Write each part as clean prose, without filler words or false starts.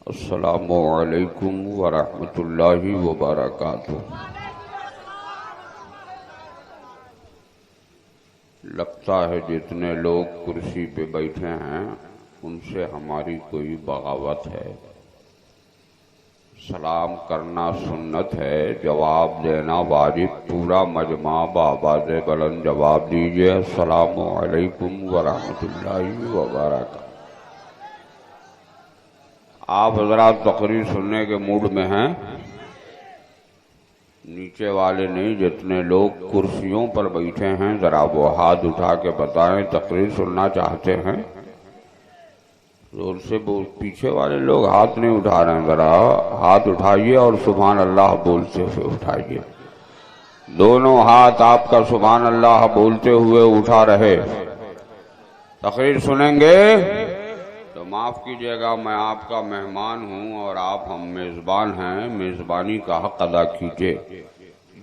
السلام علیکم ورحمۃ اللہ وبرکاتہ۔ لگتا ہے جتنے لوگ کرسی پہ بیٹھے ہیں ان سے ہماری کوئی بغاوت ہے۔ سلام کرنا سنت ہے، جواب دینا واجب۔ پورا مجمع بآواز بلند جواب دیجیے، السلام علیکم ورحمۃ اللہ وبرکاتہ۔ آپ حضرات تقریر سننے کے موڈ میں ہیں؟ نیچے والے نہیں، جتنے لوگ کرسیوں پر بیٹھے ہیں ذرا وہ ہاتھ اٹھا کے بتائیں تقریر سننا چاہتے ہیں؟ زور سے پیچھے والے لوگ ہاتھ نہیں اٹھا رہے ہیں، ذرا ہاتھ اٹھائیے اور سبحان اللہ بولتے ہوئے اٹھائیے۔ دونوں ہاتھ آپ کا سبحان اللہ بولتے ہوئے اٹھا رہے۔ تقریر سنیں گے تو معاف کیجیے گا، میں آپ کا مہمان ہوں اور آپ ہم میزبان ہیں، میزبانی کا حق ادا کیجیے۔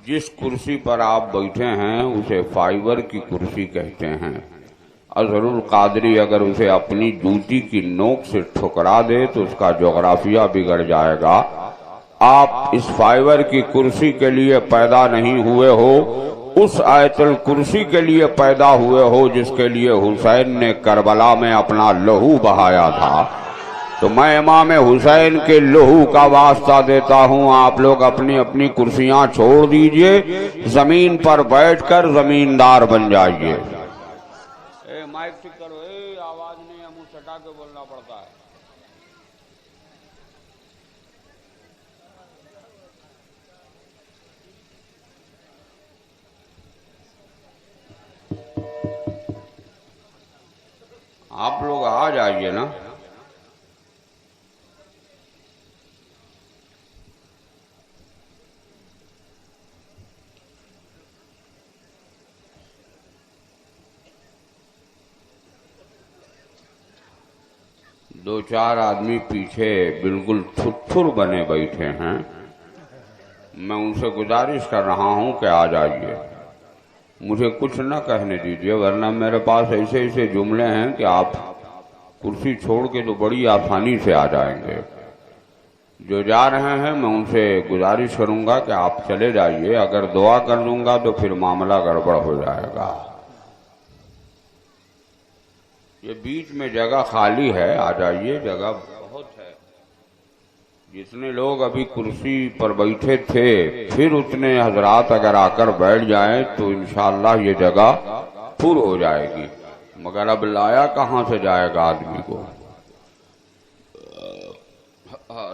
جس کرسی پر آپ بیٹھے ہیں اسے فائبر کی کرسی کہتے ہیں۔ اظہر القادری اگر اسے اپنی جوتی کی نوک سے ٹھکرا دے تو اس کا جغرافیہ بگڑ جائے گا۔ آپ اس فائبر کی کرسی کے لیے پیدا نہیں ہوئے ہو، اس آیت الکرسی کے لیے پیدا ہوئے ہو جس کے لیے حسین نے کربلا میں اپنا لہو بہایا تھا۔ تو میں امام حسین کے لہو کا واسطہ دیتا ہوں، آپ لوگ اپنی اپنی کرسیاں چھوڑ دیجئے، زمین پر بیٹھ کر زمیندار بن جائیے۔ مائک ٹھیک کرو، آواز نہیں ہے، منہ سٹا کے بولنا پڑتا ہے۔ آپ لوگ آ جائیے نا۔ دو چار آدمی پیچھے بالکل تھر بنے بیٹھے ہیں، میں ان سے گزارش کر رہا ہوں کہ آ جائیے، مجھے کچھ نہ کہنے دیجیے، ورنہ میرے پاس ایسے ایسے جملے ہیں کہ آپ کرسی چھوڑ کے تو بڑی آسانی سے آ جائیں گے۔ جو جا رہے ہیں میں ان سے گزارش کروں گا کہ آپ چلے جائیے، اگر دعا کر دوں گا تو پھر معاملہ گڑبڑ ہو جائے گا۔ یہ بیچ میں جگہ خالی ہے، آ جائیے، جگہ بہت ہے۔ جتنے لوگ ابھی کرسی پر بیٹھے تھے پھر اتنے حضرات اگر آ کر بیٹھ جائیں تو انشاءاللہ یہ جگہ پر ہو جائے گی، مگر اب لایا کہاں سے جائے گا آدمی کو؟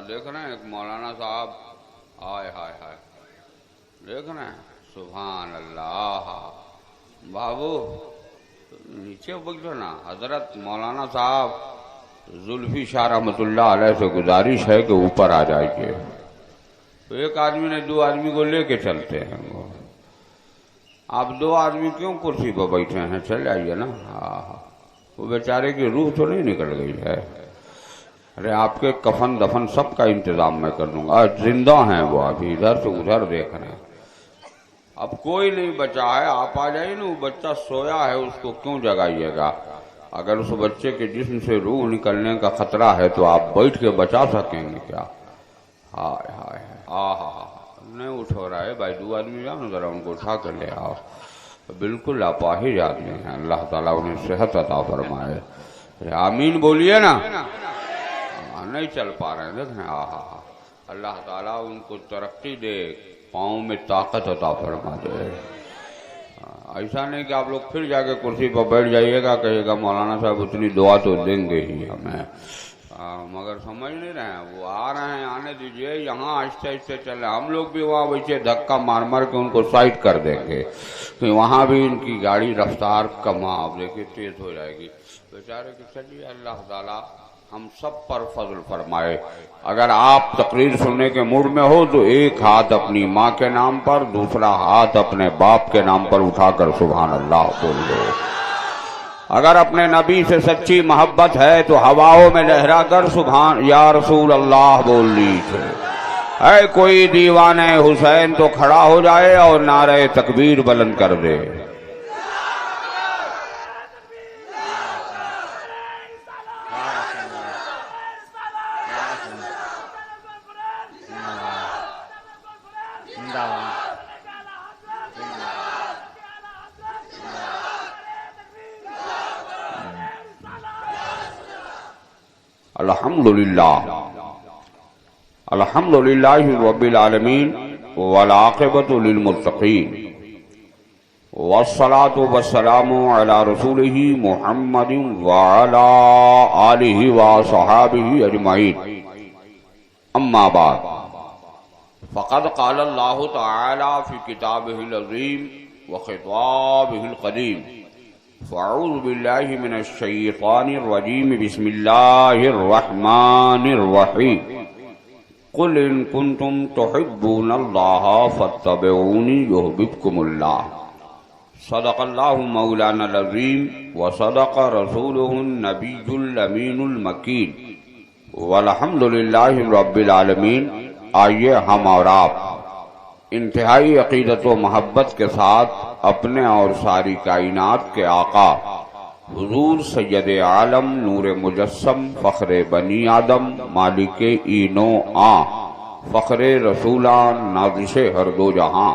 دیکھ رہے ہیں ایک مولانا صاحب، ہائے ہائے ہائے، دیکھ رہے ہیں، سبحان اللہ۔ بابو نیچے بیٹھو نا، حضرت مولانا صاحب زلفی شاہ رحمۃ اللہ علیہ سے گزارش ہے کہ اوپر آ جائیے۔ تو ایک آدمی نے دو آدمی کو لے کے چلتے ہیں، آپ دو آدمی کیوں کرسی پہ بیٹھے ہیں؟ چل جائیے نا۔ وہ بیچارے کی روح تو نہیں نکل گئی ہے؟ ارے آپ کے کفن دفن سب کا انتظام میں کر دوں گا، زندہ ہیں وہ، ابھی ادھر سے ادھر دیکھ رہے ہیں۔ اب کوئی نہیں بچا ہے، آپ آ جائیے نا، وہ بچہ سویا ہے اس کو کیوں جگائیے گا؟ اگر اس بچے کے جسم سے روح نکلنے کا خطرہ ہے تو آپ بیٹھ کے بچا سکیں گے کیا؟ ہائے ہائے، نہیں اٹھو رہا ہے بھائی، دو آدمی جاؤ نا ذرا ان کو اٹھا کر لے آؤ۔ بالکل اپاہج آدمی ہیں، اللہ تعالیٰ انہیں صحت عطا فرمائے، آمین بولیے نا۔ نہیں چل پا رہے ہیں، دیکھیں، اللہ تعالیٰ ان کو ترقی دے، پاؤں میں طاقت عطا فرما دے۔ ایسا نہیں کہ آپ لوگ پھر جا کے کرسی پر بیٹھ جائیے گا، کہیے گا مولانا صاحب اتنی دعا تو دیں گے ہی ہمیں، مگر سمجھ نہیں رہے ہیں، وہ آ رہے ہیں، آنے دیجئے، یہاں آہستہ آہستہ چلے، ہم لوگ بھی وہاں ویسے دھکا مار مار کے ان کو سائڈ کر دیں گے، کہ وہاں بھی ان کی گاڑی رفتار کم، آپ دیکھیے تیز ہو جائے گی بیچارے کی۔ چلیے، اللہ تعالیٰ ہم سب پر فضل فرمائے۔ اگر آپ تقریر سننے کے موڈ میں ہو تو ایک ہاتھ اپنی ماں کے نام پر، دوسرا ہاتھ اپنے باپ کے نام پر اٹھا کر سبحان اللہ بول دو۔ اگر اپنے نبی سے سچی محبت ہے تو ہواؤں میں لہرا کر سبحان یا رسول اللہ بول لیجیے۔ اے کوئی دیوان حسین تو کھڑا ہو جائے اور نعرہ تکبیر بلند کر دے۔ الحمدللہ رب العالمین والعاقبۃ للمتقین والصلاة والسلام علی رسولہ محمد وعلی آلہ وصحابہ اجمعین، اما بعد فقد قال اللہ تعالی فی کتابہ العظیم وخطابہ القدیم، فاعوذ باللہ من الشیطان الرجیم، بسم اللہ الرحمن الرحیم، قل ان کنتم تحبون اللہ فاتبعونی یحببکم اللہ، صدق اللہ مولانا العظیم وصدق رسولہ النبی الامین المکین، والحمدللہ رب العالمین۔ آئیے ہم اور آپ انتہائی عقیدت و محبت کے ساتھ اپنے اور ساری کائنات کے آقا حضور سید عالم نور مجسم فخر بنی آدم مالک اینو آں فخر رسولان نازش ہر دو جہاں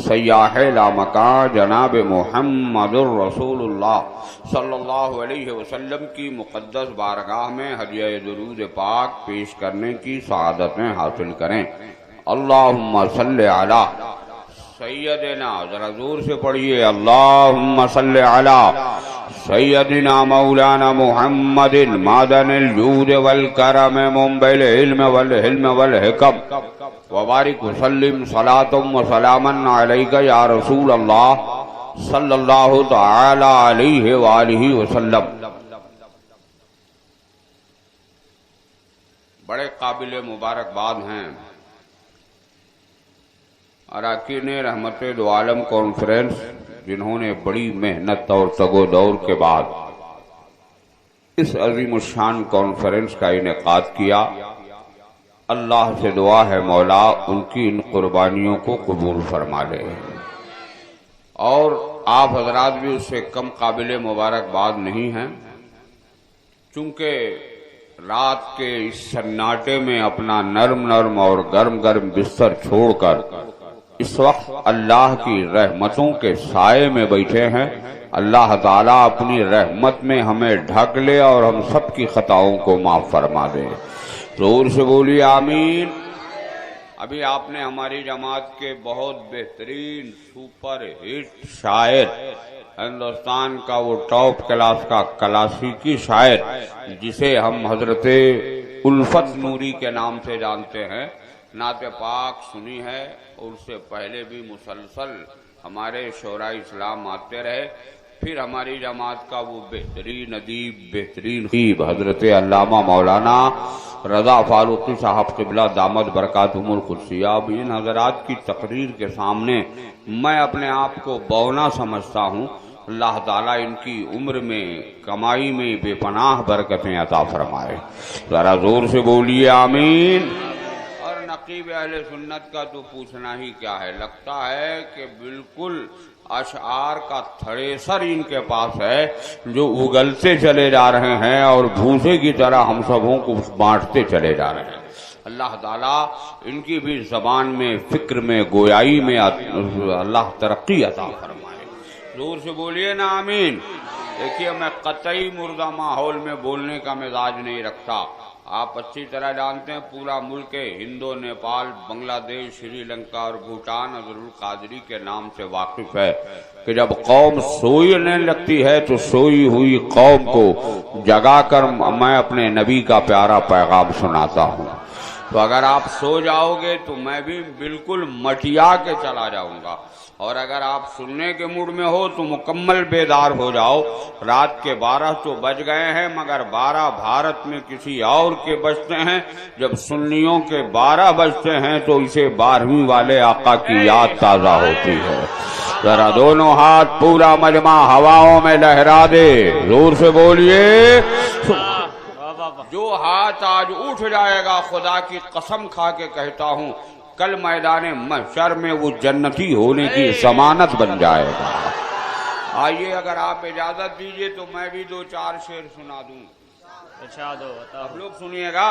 سیاح لامکان جناب محمد الرسول اللہ صلی اللہ علیہ وسلم کی مقدس بارگاہ میں ہدیہ درود پاک پیش کرنے کی سعادتیں حاصل کریں۔ اللہم صلی علی سیدنا، ذرا زور سے پڑھیے، اللہم صلی علی سیدنا مولانا محمد معدن الجود والکرم منبع العلم والحلم والحکم، وبارک وسلم صلاۃ و سلاما علیک یا رسول اللہ صلی اللہ تعالی علیہ وآلہ وسلم۔ بڑے قابل مبارکباد ہیں اراکین رحمت دو عالم کانفرنس، جنہوں نے بڑی محنت اور تگ و دور کے بعد اس عظیم الشان کانفرنس کا انعقاد کیا۔ اللہ سے دعا ہے مولا ان کی ان قربانیوں کو قبول فرما لے، اور آپ حضرات بھی اس سے کم قابل مبارکباد نہیں ہیں، چونکہ رات کے اس سناٹے میں اپنا نرم نرم اور گرم گرم بستر چھوڑ کر اس وقت اللہ کی رحمتوں کے سائے میں بیٹھے ہیں۔ اللہ تعالیٰ اپنی رحمت میں ہمیں ڈھک لے اور ہم سب کی خطاؤں کو معاف فرما دے۔ زور سے بولیے آمین۔ ابھی آپ نے ہماری جماعت کے بہت بہترین سپر ہٹ شاعر، ہندوستان کا وہ ٹاپ کلاس کا کلاسیکی شاعر جسے ہم حضرت الفت نوری کے نام سے جانتے ہیں، نعت پاک سنی ہے، اور اس سے پہلے بھی مسلسل ہمارے شعراء اسلام آتے رہے۔ پھر ہماری جماعت کا وہ بہترین ادیب، بہترین خطیب حضرت علامہ مولانا رضا فاروقی صاحب قبلہ دامت برکاتہم القدسیہ، اب ان حضرات کی تقریر کے سامنے میں اپنے آپ کو بونا سمجھتا ہوں۔ اللہ تعالیٰ ان کی عمر میں، کمائی میں بے پناہ برکتیں عطا فرمائے۔ ذرا زور سے بولیے آمین۔ نقیب اہل سنت کا تو پوچھنا ہی کیا ہے، لگتا ہے کہ بالکل اشعار کا تھریسر ان کے پاس ہے جو اگلتے چلے جا رہے ہیں اور بھوسے کی طرح ہم سبوں کو بانٹتے چلے جا رہے ہیں۔ اللہ تعالیٰ ان کی بھی زبان میں، فکر میں، گویائی میں اللہ ترقی عطا فرمائے۔ زور سے بولیے نا آمین۔ دیکھیے میں قطعی مردہ ماحول میں بولنے کا مزاج نہیں رکھتا، آپ اچھی طرح جانتے ہیں پورا ملک ہندو، نیپال، بنگلہ دیش، سری لنکا اور بھوٹان حضرت القادری کے نام سے واقف ہے کہ جب قوم سونے لگتی ہے تو سوئی ہوئی قوم کو جگا کر میں اپنے نبی کا پیارا پیغام سناتا ہوں۔ تو اگر آپ سو جاؤ گے تو میں بھی بالکل مٹیا کے چلا جاؤں گا، اور اگر آپ سننے کے موڈ میں ہو تو مکمل بیدار ہو جاؤ۔ رات کے 12 تو بج گئے ہیں، مگر 12 بھارت میں کسی اور کے بجتے ہیں۔ جب سنیوں کے 12 بجتے ہیں تو اسے 12ویں والے آقا کی یاد تازہ ہوتی ہے۔ ذرا دونوں ہاتھ پورا مجمع ہواؤں میں لہرا دے، زور سے بولیے جو ہاتھ آج اٹھ جائے گا خدا کی قسم کھا کے کہتا ہوں کل میدان محشر میں وہ جنتی ہونے کی ضمانت بن جائے گا۔ آئیے اگر آپ اجازت دیجئے تو میں بھی دو چار شعر سنا دوں۔ آپ لوگ سنیے گا،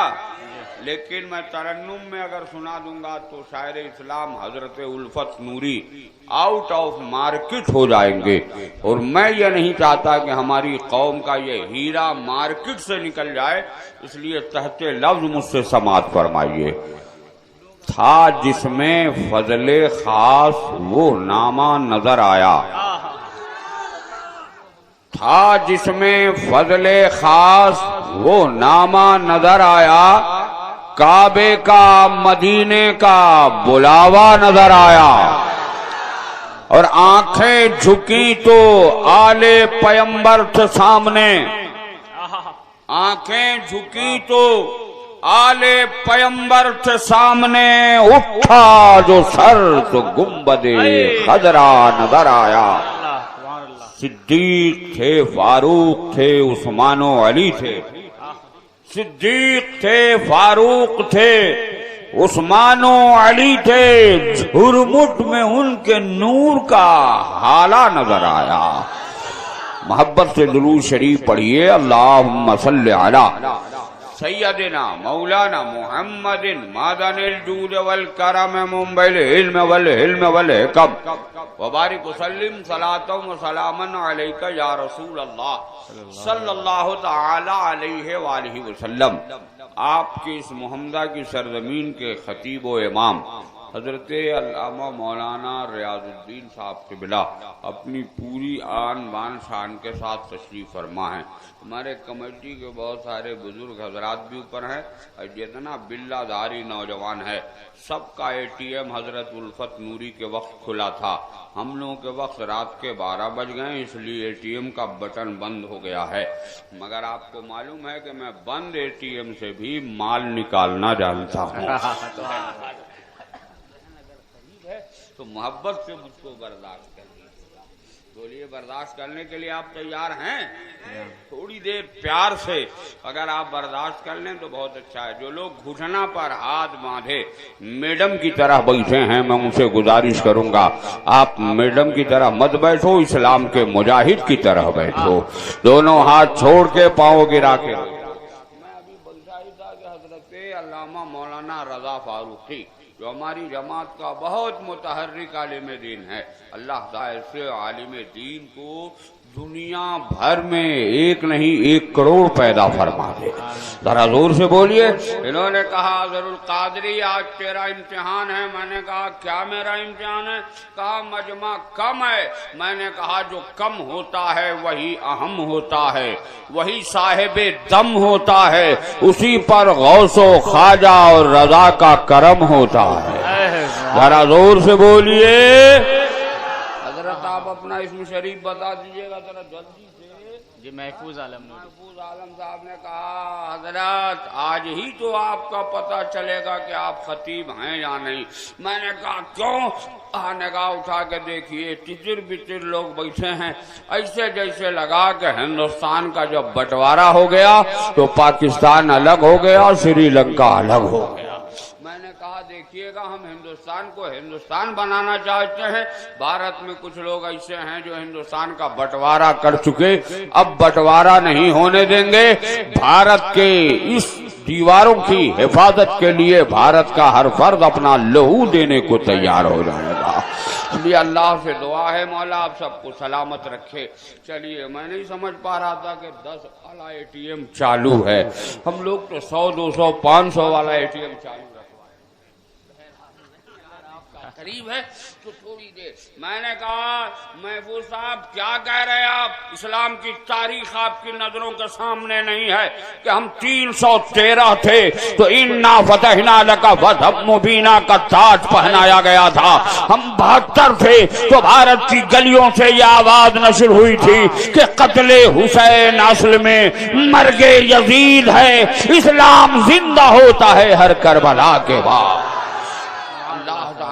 لیکن میں ترنم میں اگر سنا دوں گا تو شاعر اسلام حضرت الفت نوری آؤٹ آف مارکیٹ ہو جائیں گے، اور میں یہ نہیں چاہتا کہ ہماری قوم کا یہ ہیرا مارکیٹ سے نکل جائے، اس لیے تحت لفظ مجھ سے سماعت فرمائیے۔ تھا جس میں فضل خاص وہ نامہ نظر آیا، تھا جس میں فضل خاص وہ نامہ نظر آیا، کعبے کا مدینے کا بلاوا نظر آیا، اور آنکھیں جھکی تو آل پیمبر تھے سامنے، آنکھیں جھکی تو آل پیمبر تھے سامنے، اٹھا جو سر تو گنبد خضرا نظر آیا۔ صدیق تھے، فاروق تھے، عثمان و علی تھے، صدیق تھے، فاروق تھے، عثمان و علی تھے، جھرمٹ میں ان کے نور کا حالہ نظر آیا۔ محبت سے درود شریف پڑھیے، اللہم صلی علی سیدنا مولانا محمد معدن الجود والکرم منبع العلم والحلم والحکم، وبارک وسلم صلاۃ و سلاما علیک یا رسول اللہ صلی اللہ تعالی علیہ وآلہ وسلم۔ آپ کی اس محمدہ کی سرزمین کے خطیب و امام حضرت علامہ مولانا ریاض الدین صاحب قبلہ اپنی پوری آن بان شان کے ساتھ تشریف فرما ہیں۔ ہمارے کمیٹی کے بہت سارے بزرگ حضرات بھی اوپر ہیں، اور جتنا بلہ داری نوجوان ہے سب کا اے ٹی ایم حضرت الفت نوری کے وقت کھلا تھا۔ ہم لوگوں کے وقت رات کے 12 بج گئے، اس لیے اے ٹی ایم کا بٹن بند ہو گیا ہے، مگر آپ کو معلوم ہے کہ میں بند اے ٹی ایم سے بھی مال نکالنا جانتا ہوں۔ تو محبت سے مجھ کو برداشت کر لیجیے۔ بولیے برداشت کرنے کے لیے آپ تیار ہیں؟ تھوڑی دیر پیار سے اگر آپ برداشت کر لیں تو بہت اچھا ہے۔ جو لوگ گھٹنا پر ہاتھ باندھے میڈم کی طرح بیٹھے ہیں، میں ان سے گزارش کروں گا آپ میڈم کی طرح مت بیٹھو، اسلام کے مجاہد کی طرح بیٹھو، دونوں ہاتھ چھوڑ کے پاؤں گرا کے۔ میں ابھی بلشاہی تھا کہ حضرت علامہ مولانا رضا فاروقی جو ہماری جماعت کا بہت متحرک عالم دین ہے، اللہ تعالی سے عالم دین کو دنیا بھر میں ایک نہیں 1 کروڑ پیدا فرما دے۔ ذرا زور سے بولیے۔ انہوں نے کہا حضرت القادری آج تیرا امتحان ہے۔ میں نے کہا کیا میرا امتحان ہے؟ کہا مجمع کم ہے۔ میں نے کہا جو کم ہوتا ہے وہی اہم ہوتا ہے، وہی صاحب دم ہوتا ہے، اسی پر غوث و خواجہ اور رضا کا کرم ہوتا ہے۔ ذرا زور سے بولیے۔ حضرت آپ اپنا اسم شریف بتا دیجیے گا ذرا جلدی سے۔ جی محفوظ عالم محفوظ عالم صاحب نے کہا حضرت آج ہی تو آپ کا پتہ چلے گا کہ آپ خطیب ہیں یا نہیں۔ میں نے کہا کیوں؟ نگاہ اٹھا کے دیکھیے ٹچر بچر لوگ بیٹھے ہیں، ایسے جیسے لگا کہ ہندوستان کا جب بٹوارا ہو گیا تو پاکستان الگ ہو گیا، سری لنکا الگ ہو گیا۔ میں نے کہا دیکھیے گا ہم ہندوستان کو ہندوستان بنانا چاہتے ہیں، بھارت میں کچھ لوگ ایسے ہیں جو ہندوستان کا بٹوارا کر چکے، اب بٹوارا نہیں ہونے دیں گے۔ بھارت کے اس دیواروں کی حفاظت کے لیے بھارت کا ہر فرد اپنا لہو دینے کو تیار ہو جائے گا۔ اس لیے اللہ سے دعا ہے مولا آپ سب کو سلامت رکھے۔ چلیے میں نہیں سمجھ پا رہا تھا کہ 10 والا اے ٹی ایم چالو ہے، ہم لوگ تو 100 200 500 والا اے ٹی ایم چالو قریب ہے تو تھوڑی دیر۔ میں نے کہا محفوظ صاحب کیا کہہ رہے آپ؟ اسلام کی تاریخ آپ کی نظروں کے سامنے نہیں ہے کہ ہم 313 تھے تو انا فتحنا لک فتحا مبینا کا تاج پہنایا گیا تھا، ہم 72 تھے تو بھارت کی گلیوں سے یہ آواز نشر ہوئی تھی کہ قتل حسین اصل میں مرگ یزید ہے، اسلام زندہ ہوتا ہے ہر کربلا کے بعد۔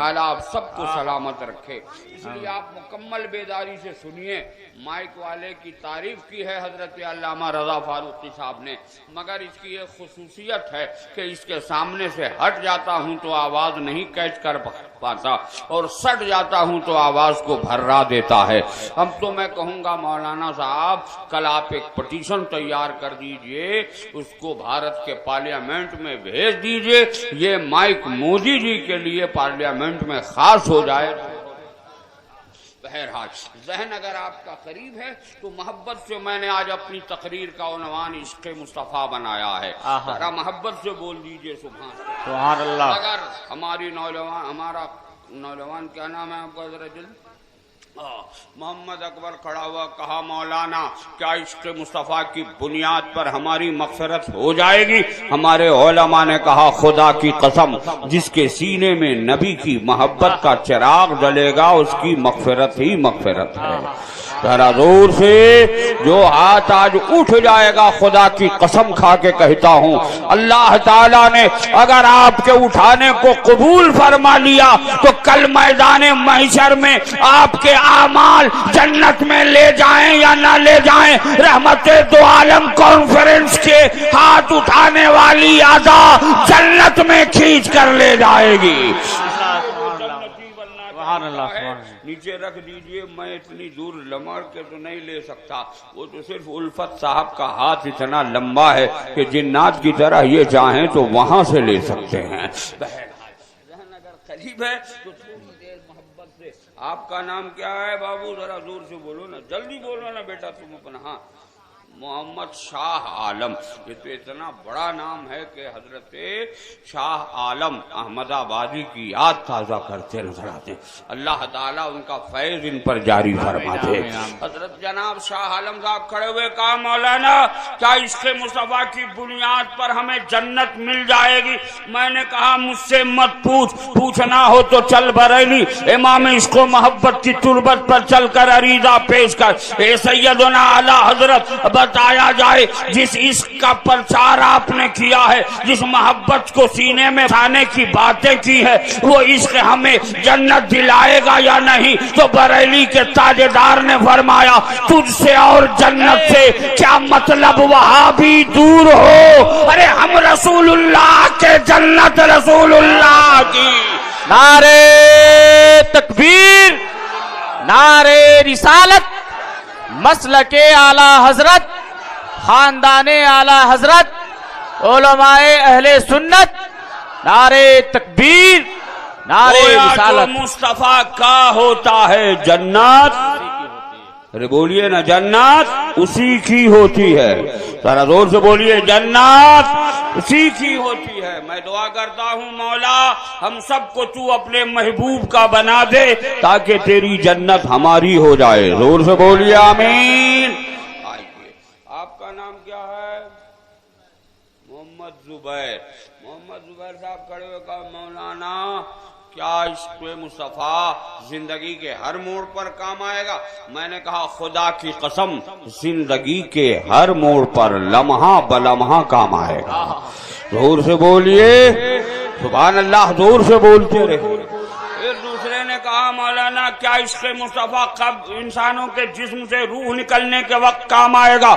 تعالیٰ آپ سب کو سلامت رکھے. اس لیے آپ مکمل بیداری سے سنیے. مائک والے کی تعریف کی ہے حضرت علامہ رضا فاروقی صاحب نے، مگر اس کی ایک خصوصیت ہے کہ اس کے سامنے سے ہٹ جاتا ہوں تو آواز نہیں کیچ کر پاتا، اور سٹ جاتا ہوں تو آواز کو بھرا دیتا ہے. اب تو میں کہوں گا مولانا صاحب کل آپ ایک پٹیشن تیار کر دیجئے، اس کو بھارت کے پارلیمنٹ میں بھیج دیجئے، یہ مائک مودی جی کے لیے پارلیمنٹ میں خاص ہو جائے. بہرحال ذہن اگر آپ کا قریب ہے تو محبت سے میں نے آج اپنی تقریر کا عنوان عشق مصطفیٰ بنایا ہے. ذرا محبت سے بول دیجئے سبحان اللہ. اگر ہمارا نوجوان کیا نام ہے آپ کا ذرا جلد؟ محمد اکبر کھڑا ہوا کہا مولانا کیا عشق مصطفیٰ کی بنیاد پر ہماری مغفرت ہو جائے گی؟ ہمارے علماء نے کہا خدا کی قسم جس کے سینے میں نبی کی محبت کا چراغ جلے گا اس کی مغفرت ہی مغفرت ہے. ذرا زور سے جو ہاتھ آج اٹھ جائے گا خدا کی قسم کھا کے کہتا ہوں اللہ تعالیٰ نے اگر آپ کے اٹھانے کو قبول فرما لیا تو کل میدان محشر میں آپ کے اعمال جنت میں لے جائیں یا نہ لے جائیں، رحمت دو عالم کانفرنس کے ہاتھ اٹھانے والی اعضا جنت میں کھینچ کر لے جائے گی. نیچے رکھ دیجئے، میں اتنی دور لمڑ کے تو نہیں لے سکتا، وہ تو صرف الفت صاحب کا ہاتھ اتنا لمبا ہے کہ جنات کی طرح یہ چاہیں تو وہاں سے لے سکتے ہیں. ذہن اگر قریب ہے تو تھوڑی دیر محبت سے. آپ کا نام کیا ہے بابو؟ ذرا زور سے بولو نا، جلدی بولو نا بیٹا تم اپنا. ہاں محمد شاہ عالم، یہ تو اتنا بڑا نام ہے کہ حضرت شاہ عالم احمد آبادی کی یاد تازہ کرتے نظر آتے ہیں. اللہ تعالیٰ ان کا فیض ان پر جاری فرما دے. حضرت جناب شاہ عالم صاحب کھڑے ہوئے کہا مولانا کیا عشق مصطفیٰ کی بنیاد پر ہمیں جنت مل جائے گی؟ میں نے کہا مجھ سے مت پوچھنا ہو تو چل بریلی امام عشق و محبت کی تربت پر چل کر عریضہ پیش کر. اے سیدنا اعلیٰ حضرت بتایا جائے جس عشق کا پرچار آپ نے کیا ہے، جس محبت کو سینے میں لانے کی باتیں کی ہے، وہ عشق ہمیں جنت دلائے گا یا نہیں؟ تو بریلی کے تاجدار نے فرمایا تجھ سے اور جنت سے کیا مطلب وہاں بھی دور ہو، ارے ہم رسول اللہ کے جنت رسول اللہ کی. نعرے تکبیر، نعرے رسالت، مسلک اعلی حضرت، خاندان اعلی حضرت، علماء اہل سنت، نعرے تکبیر، نعرے رسالت. مصطفیٰ کا ہوتا ہے جنت، ارے بولیے نا جنت اسی کی ہوتی ہے. ذرا زور سے بولیے جنت اسی کی ہوتی ہے. میں دعا کرتا ہوں مولا ہم سب کو تو اپنے محبوب کا بنا دے تاکہ تیری جنت ہماری ہو جائے. زور سے بولیے آمین. آئیے آپ کا نام کیا ہے؟ محمد زبیر. محمد زبیر صاحب کھڑے ہوئے کہا مولانا کیا عشق مصطفیٰ زندگی کے ہر موڑ پر کام آئے گا؟ میں نے کہا خدا کی قسم زندگی کے ہر موڑ پر لمحہ بلمحہ کام آئے گا. زور سے بولیے سبحان اللہ، زور سے بولتے رہے. پھر دوسرے نے کہا مولانا کیا عشق مصطفیٰ کب انسانوں کے جسم سے روح نکلنے کے وقت کام آئے گا؟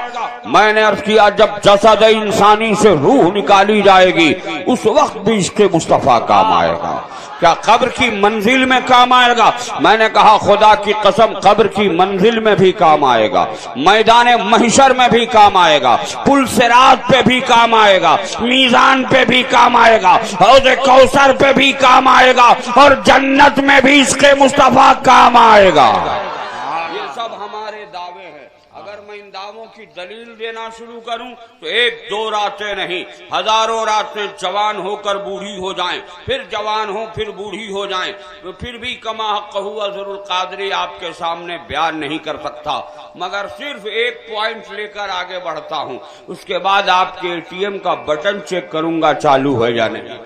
میں نے عرض کیا جب جسد انسانی سے روح نکالی جائے گی اس وقت بھی عشق مصطفیٰ کام آئے گا. کیا قبر کی منزل میں کام آئے گا؟ میں نے کہا خدا کی قسم قبر کی منزل میں بھی کام آئے گا، میدان محشر میں بھی کام آئے گا، پل صراط پہ بھی کام آئے گا، میزان پہ بھی کام آئے گا، حوض کوثر پہ بھی کام آئے گا، اور جنت میں بھی عشق مصطفیٰ کام آئے گا. یہ سب ہمارے دعوے ہیں. اگر میں ان دعووں کی دلیل دینا شروع کروں تو ایک دو راتیں نہیں ہزاروں راتیں جوان ہو کر بوڑھی ہو جائیں، پھر جوان ہو پھر بوڑھی ہو جائیں، تو پھر بھی کما حق ہوا ضرور قادری آپ کے سامنے بیان نہیں کر سکتا. مگر صرف ایک پوائنٹ لے کر آگے بڑھتا ہوں، اس کے بعد آپ کے ATM کا بٹن چیک کروں گا چالو ہے یا نہیں.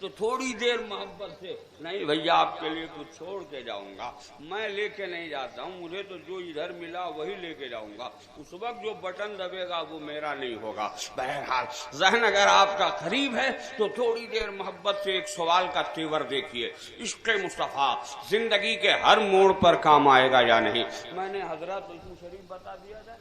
تو تھوڑی دیر محبت سے نہیں بھیا آپ کے لیے کچھ چھوڑ کے جاؤں گا، میں لے کے نہیں جاتا ہوں، مجھے تو جو ادھر ملا وہی لے کے جاؤں گا، اس وقت جو بٹن دبے گا وہ میرا نہیں ہوگا۔ بہرحال ذہن اگر آپ کا قریب ہے تو تھوڑی دیر محبت سے ایک سوال کا تیور دیکھیے، عشق مصطفیٰ زندگی کے ہر موڑ پر کام آئے گا یا نہیں؟ میں نے حضرت اسم شریف بتا دیا تھا،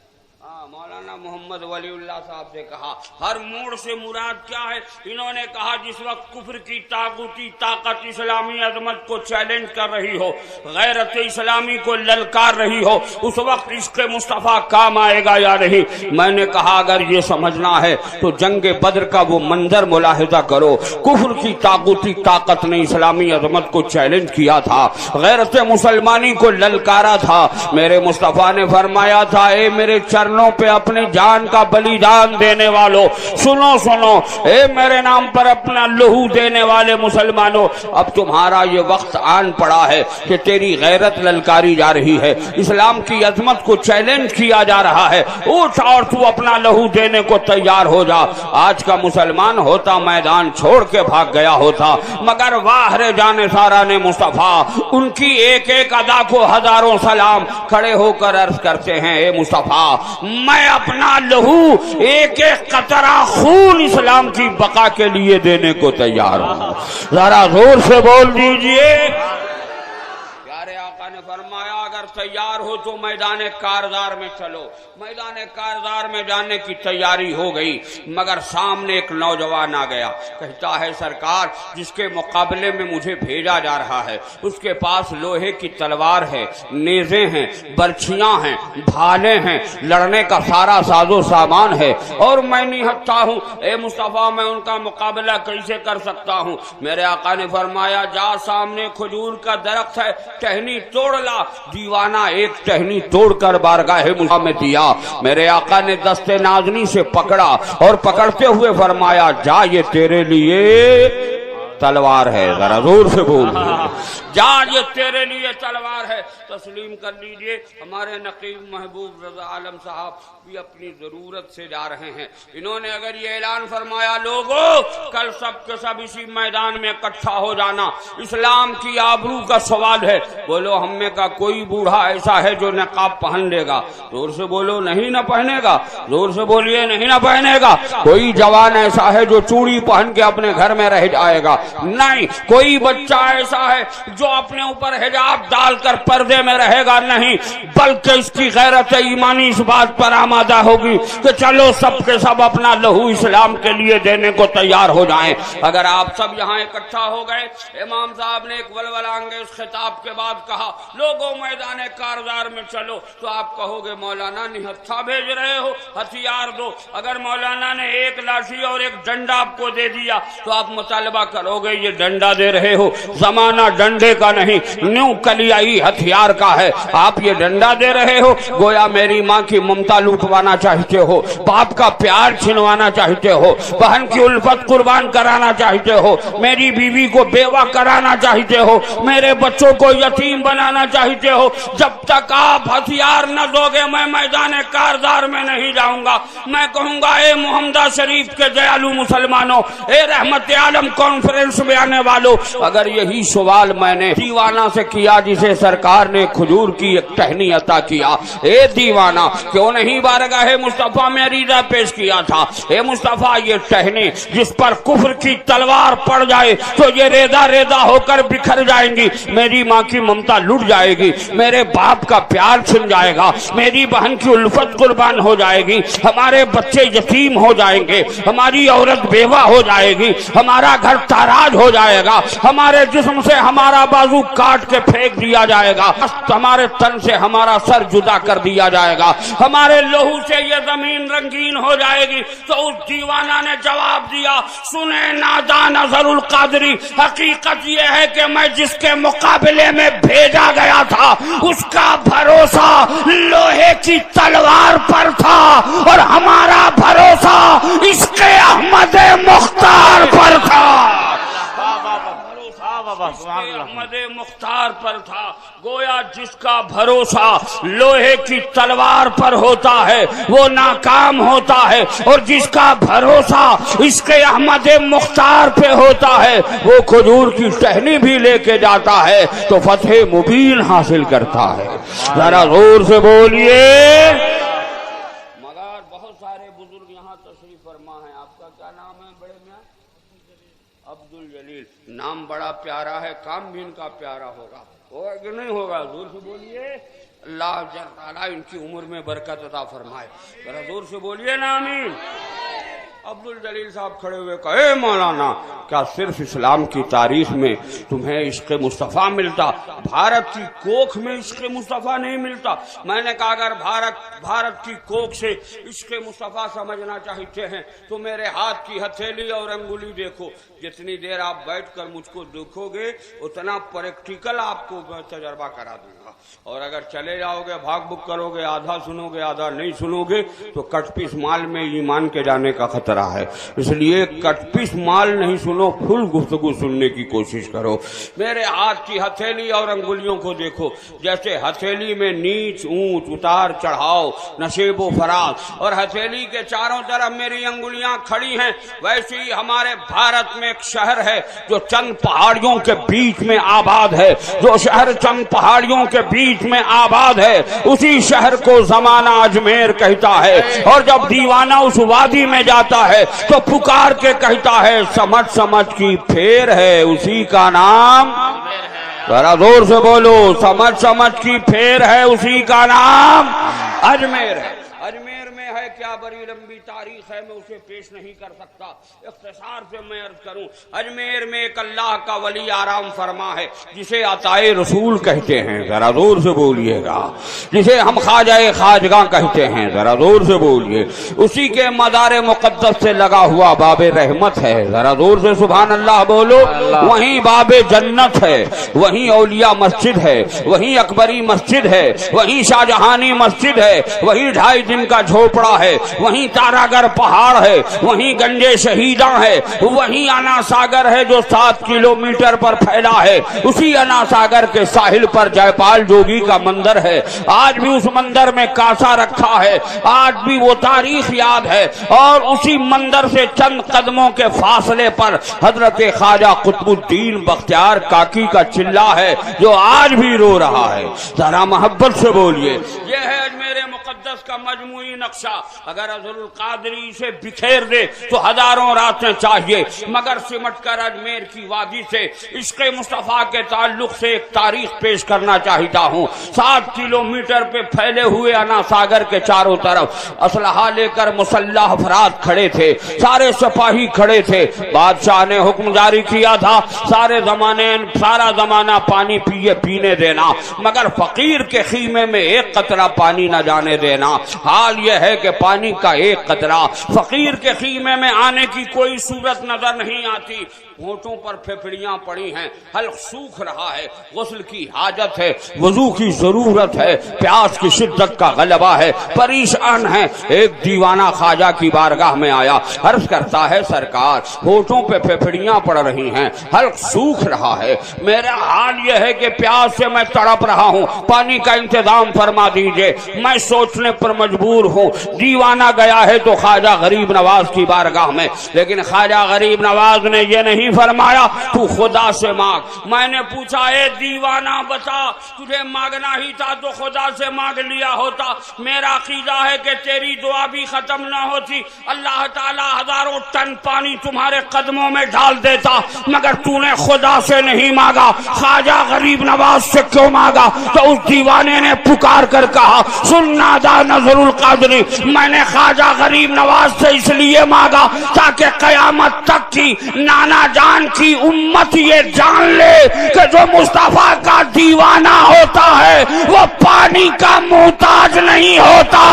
مولانا محمد ولی اللہ صاحب سے کہا ہر موڑ سے مراد کیا ہے؟ انہوں نے کہا جس وقت کفر کی طاغوتی طاقت اسلامی عظمت کو چیلنج کر رہی ہو، غیرت اسلامی کو للکار رہی ہو، اس وقت عشق مصطفیٰ کام آئے گا یا نہیں؟ میں نے کہا اگر یہ سمجھنا ہے تو جنگ بدر کا وہ منظر ملاحظہ کرو، کفر کی طاغوتی طاقت نے اسلامی عظمت کو چیلنج کیا تھا، غیرت مسلمانی کو للکارا تھا، میرے مصطفیٰ نے فرمایا تھا اے میرے چرنوں پہ اپنی جان کا بلیدان دینے والوں، سنو سنو، اے میرے نام پر اپنا لہو دینے والے مسلمانوں، اب تمہارا یہ وقت آن پڑا ہے کہ تیری غیرت للکاری جا رہی ہے، اسلام کی عظمت کو چیلنج کیا جا رہا ہے، اٹھ اور تو اپنا لہو دینے کو تیار ہو جا۔ آج کا مسلمان ہوتا میدان چھوڑ کے بھاگ گیا ہوتا، مگر واہ رے جان سارا نے مصطفیٰ، ان کی ایک ایک ادا کو ہزاروں سلام، کھڑے ہو کر عرض کرتے ہیں اے مصطفیٰ میں اپنا لہو ایک ایک قطرہ خون اسلام کی بقا کے لیے دینے کو تیار ہوں، ذرا زور سے بول دیجئے۔ پیارے آقا نے فرمایا اگر تیار ہو تو میدان کارزار میں چلو۔ میدان کارزار میں جانے کی تیاری ہو گئی، مگر سامنے ایک نوجوان آ گیا، کہتا ہے سرکار جس کے مقابلے میں مجھے بھیجا جا رہا ہے اس کے پاس لوہے کی تلوار ہے، نیزیں ہیں، برچھیاں ہیں، بھالے ہیں، لڑنے کا سارا ساز و سامان ہے، اور میں نہیں ہٹتا ہوں، اے مصطفیٰ میں ان کا مقابلہ کیسے کر سکتا ہوں؟ میرے آقا نے فرمایا جا سامنے کھجور کا درخت ہے، ٹہنی توڑ لا۔ دیوانہ ایک ٹہنی توڑ کر بارگاہ مصطفیٰ میں دیا، میرے آقا نے دست نازنی سے پکڑا اور پکڑتے ہوئے فرمایا جا یہ تیرے لیے تلوار ہے، ذرا زور سے بول جا یہ تیرے لیے تلوار ہے۔ تسلیم کر لیجئے ہمارے نقیب محبوب رضا عالم صاحب بھی اپنی ضرورت سے جا رہے ہیں، انہوں نے اگر یہ اعلان فرمایا لوگوں کل سب کے سب اسی میدان میں اکٹھا ہو جانا، اسلام کی آبرو کا سوال ہے، بولو ہم میں کا کوئی بوڑھا ایسا ہے جو نقاب پہن لے گا؟ زور سے بولو نہیں نہ پہنے گا، زور سے بولیے نہیں نہ پہنے گا۔ کوئی جوان ایسا ہے جو چوڑی پہن کے اپنے گھر میں رہ جائے گا؟ نہیں۔ کوئی بچہ ایسا ہے جو اپنے اوپر حجاب ڈال کر پردے میں رہے گا؟ نہیں، بلکہ اس کی غیرت ایمانی اس بات پر آمادہ ہوگی کہ چلو سب کے سب اپنا لہو اسلام کے لیے دینے کو تیار ہو جائیں۔ اگر آپ سب یہاں اکٹھا ہو گئے، امام صاحب نے ایک ولولہ انگیز خطاب کے بعد کہا لوگوں میدان کارزار میں چلو، تو آپ کہو گے مولانا نہتھا بھیج رہے ہو، ہتھیار دو۔ اگر مولانا نے ایک لاٹھی اور ایک ڈنڈا آپ کو دے دیا تو آپ مطالبہ کرو گے یہ ڈنڈا دے رہے ہو، زمانہ ڈنڈے کا نہیں نیو کلیائی ہتھیار کا ہے، آپ یہ ڈنڈا دے رہے ہو، گویا میری ماں کی ممتا لوٹوانا چاہتے ہو، باپ کا پیار چھنوانا چاہتے ہو، بہن کی الفت قربان کرانا چاہتے ہو، میری بیوی کو بیوہ کرانا چاہتے ہو، میرے بچوں کو یتیم بنانا چاہتے ہو۔ جب تک آپ ہتھیار نہ دو گے میں میدان کارزار میں نہیں جاؤں گا۔ میں کہوں گا اے محمدہ شریف کے دیالو مسلمانوں، اے رحمت عالم کانفرنس میں آنے والوں، اگر یہی سوال میں نے دیوانہ سے کیا جسے سرکار نے کھجور کی ایک ٹہنی عطا کیا، اے دیوانہ کیوں نہیں بارگاہ مصطفیٰ میں عریضہ پیش کیا تھا؟ اے مصطفیٰ یہ ٹہنی جس پر کفر کی تلوار پڑ جائے تو یہ ریزہ ریزہ ہو کر بکھر جائیں گی، میری ماں کی ممتا لٹ جائے گی، میرے باپ کا پیار چھن جائے گا، میری بہن کی الفت قربان ہو جائے گی، ہمارے بچے یتیم ہو جائیں گے، ہماری عورت بیوہ ہو جائے گی، ہمارا گھر تاراج ہو جائے گا، ہمارے جسم سے ہمارا بازو کاٹ کے پھینک دیا جائے گا، ہمارے تن سے ہمارا سر جدا کر دیا جائے گا، ہمارے لہو سے یہ زمین رنگین ہو جائے گی۔ تو اس دیوانہ نے جواب دیا سنے نادان نظر القادری، حقیقت یہ ہے کہ میں جس کے مقابلے میں بھیجا گیا تھا اس کا بھروسہ لوہے کی تلوار پر تھا اور ہمارا بھروسہ عشق احمد مختار پر تھا۔ احمد مختار پر تھا. گویا جس کا بھروسہ لوہے کی تلوار پر ہوتا ہے وہ ناکام ہوتا ہے، اور جس کا بھروسہ اس کے احمد مختار پہ ہوتا ہے وہ کھجور کی ٹہنی بھی لے کے جاتا ہے تو فتح مبین حاصل کرتا ہے. ذرا زور سے بولیے. مگر بہت سارے بزرگ یہاں تشریف فرما ہیں. آپ کا کیا نام ہے بڑے میاں؟ عبد الجلیل. نام بڑا پیارا ہے، کام بھی ان کا پیارا ہوگا کہ نہیں ہوگا؟ زور سے بولیے. اللہ جل تعالیٰ ان کی عمر میں برکت عطا فرمائے. ذرا زور سے بولیے نا آمین. عبد الجلیل صاحب کھڑے ہوئے کہے مولانا کیا صرف اسلام کی تاریخ میں تمہیں عشق مصطفیٰ ملتا، بھارت کی کوکھ میں عشق مصطفیٰ نہیں ملتا؟ میں نے کہا اگر بھارت کی کوکھ سے عشق مصطفیٰ سمجھنا چاہتے ہیں تو میرے ہاتھ کی ہتھیلی اور انگلی دیکھو. جتنی دیر آپ بیٹھ کر مجھ کو دیکھو گے اتنا پریکٹیکل آپ کو میں تجربہ کرا دوں گا. اور اگر چلے جاؤ گے، بھاگ بک کرو گے، آدھا سنو گے آدھا نہیں سنو گے تو کٹ پیس مال میں ایمان کے جانے کا خطرہ ہے. اس لیے کٹ پیس مال نہیں سنو، فل گفتگو سننے کی کوشش کرو. میرے ہاتھ کی ہتھیلی اور انگلیوں کو دیکھو. جیسے ہتھیلی میں نیچ اونچ اتار چڑھاؤ نشیب و فراز اور ہتھیلی کے چاروں طرف میری انگلیاں کھڑی ہیں، ویسے ہی ہمارے بھارت میں ایک شہر ہے جو چند پہاڑیوں کے بیچ میں آباد ہے. جو شہر چند پہاڑیوں کے بیچ میں آباد ہے اسی شہر کو زمانہ اجمیر کہتا ہے. اور جب دیوانہ اس وادی میں جاتا ہے تو پکار کے کہتا ہے سمجھ سمجھ کی پھیر ہے اسی کا نام. ذرا زور سے بولو. سمجھ سمجھ کی پھیر ہے اسی کا نام اجمیر ہے. اجمیر میں ہے کیا بڑی لمبی تاریخ ہے، میں اسے پیش نہیں کر سکتا. اختصار سے میں عرض کروں، اجمیر میں ایک اللہ کا ولی آرام فرما ہے جسے عطائے رسول کہتے ہیں. ذرا زور سے بولیے گا. جسے ہم خواجہ خواجگاں کہتے ہیں. ذرا زور سے بولیے. اسی کے مزار مقدس سے لگا ہوا باب رحمت ہے. ذرا زور سے سبحان اللہ بولو. وہیں باب جنت ہے، وہیں اولیاء مسجد ہے، وہیں اکبری مسجد ہے، وہیں شاہجہانی مسجد ہے، وہیں 2.5 دن کا جھوپڑا ہے، وہیں تاراگڑھ پہاڑ ہے، وہیں گنجے شہیداں ہے، وہیں انا ساگر ہے جو 7 کلومیٹر پر پھیلا ہے. اسی انا ساگر کے ساحل پر جے پال جوگی کا مندر ہے. آج بھی اس مندر میں کاسا رکھا ہے، آج بھی وہ تاریخ یاد ہے. اور اسی مندر سے چند قدموں کے فاصلے پر حضرت خواجہ قطب الدین بختیار کاکی کا چلہ ہے جو آج بھی رو رہا ہے. ذرا محبت سے بولیے. یہ ہے اجمیر مقدس کا مجموعی نقشہ. اگر عبد القادری اسے بکھیر دے تو ہزاروں راتیں چاہیے، مگر سمٹ کر اجمیر کی وادی سے عشق مصطفیٰ کے تعلق سے ایک تاریخ پیش کرنا چاہتا ہوں. 7 کلومیٹر پہ پھیلے ہوئے انا ساگر کے چاروں طرف اسلحہ لے کر مسلح افراد کھڑے تھے، سارے سپاہی کھڑے تھے. بادشاہ نے حکم جاری کیا تھا سارا زمانہ پانی پینے دینا، مگر فقیر کے خیمے میں ایک قطرہ پانی نہ جانے دینا. حال یہ ہے کہ پانی کا ایک قطرہ فقیر کے خیمے میں آنے کی کوئی صورت نظر نہیں آتی. ہونٹوں پر پھپھڑیاں پڑی ہیں، حلق سوکھ رہا ہے، غسل کی حاجت ہے، وضو کی ضرورت ہے، پیاس کی شدت کا غلبہ ہے، پریشان ہے. ایک دیوانہ خواجہ کی بارگاہ میں آیا، عرض کرتا ہے سرکار ہونٹوں پہ پھپھڑیاں پڑ رہی ہیں، حلق سوکھ رہا ہے، میرا حال یہ ہے کہ پیاس سے میں تڑپ رہا ہوں، پانی کا انتظام فرما دیجئے. میں سوچنے پر مجبور ہوں. دیوانہ گیا ہے تو خواجہ غریب نواز کی بارگاہ میں، لیکن خواجہ غریب نواز نے یہ نہیں فرمایا تو خدا سے مانگ. میں نے پوچھا اے دیوانہ بتا تجھے مانگنا ہی تھا تو خدا سے مانگ لیا ہوتا. میرا عقیدہ ہے کہ تیری دعا بھی ختم نہ ہوتی، اللہ تعالیٰ ہزاروں ٹن پانی تمہارے قدموں میں ڈال دیتا، مگر تو نے خدا سے نہیں مانگا، خواجہ غریب نواز سے کیوں مانگا؟ تو اس دیوانے نے پکار کر کہا سن نادا نظر القادری، میں نے خواجہ غریب نواز سے اس لیے مانگا تاکہ قیامت تک کی نانا جان کی امت یہ جان لے کہ جو مصطفیٰ کا دیوانہ ہوتا ہے وہ پانی کا محتاج نہیں ہوتا،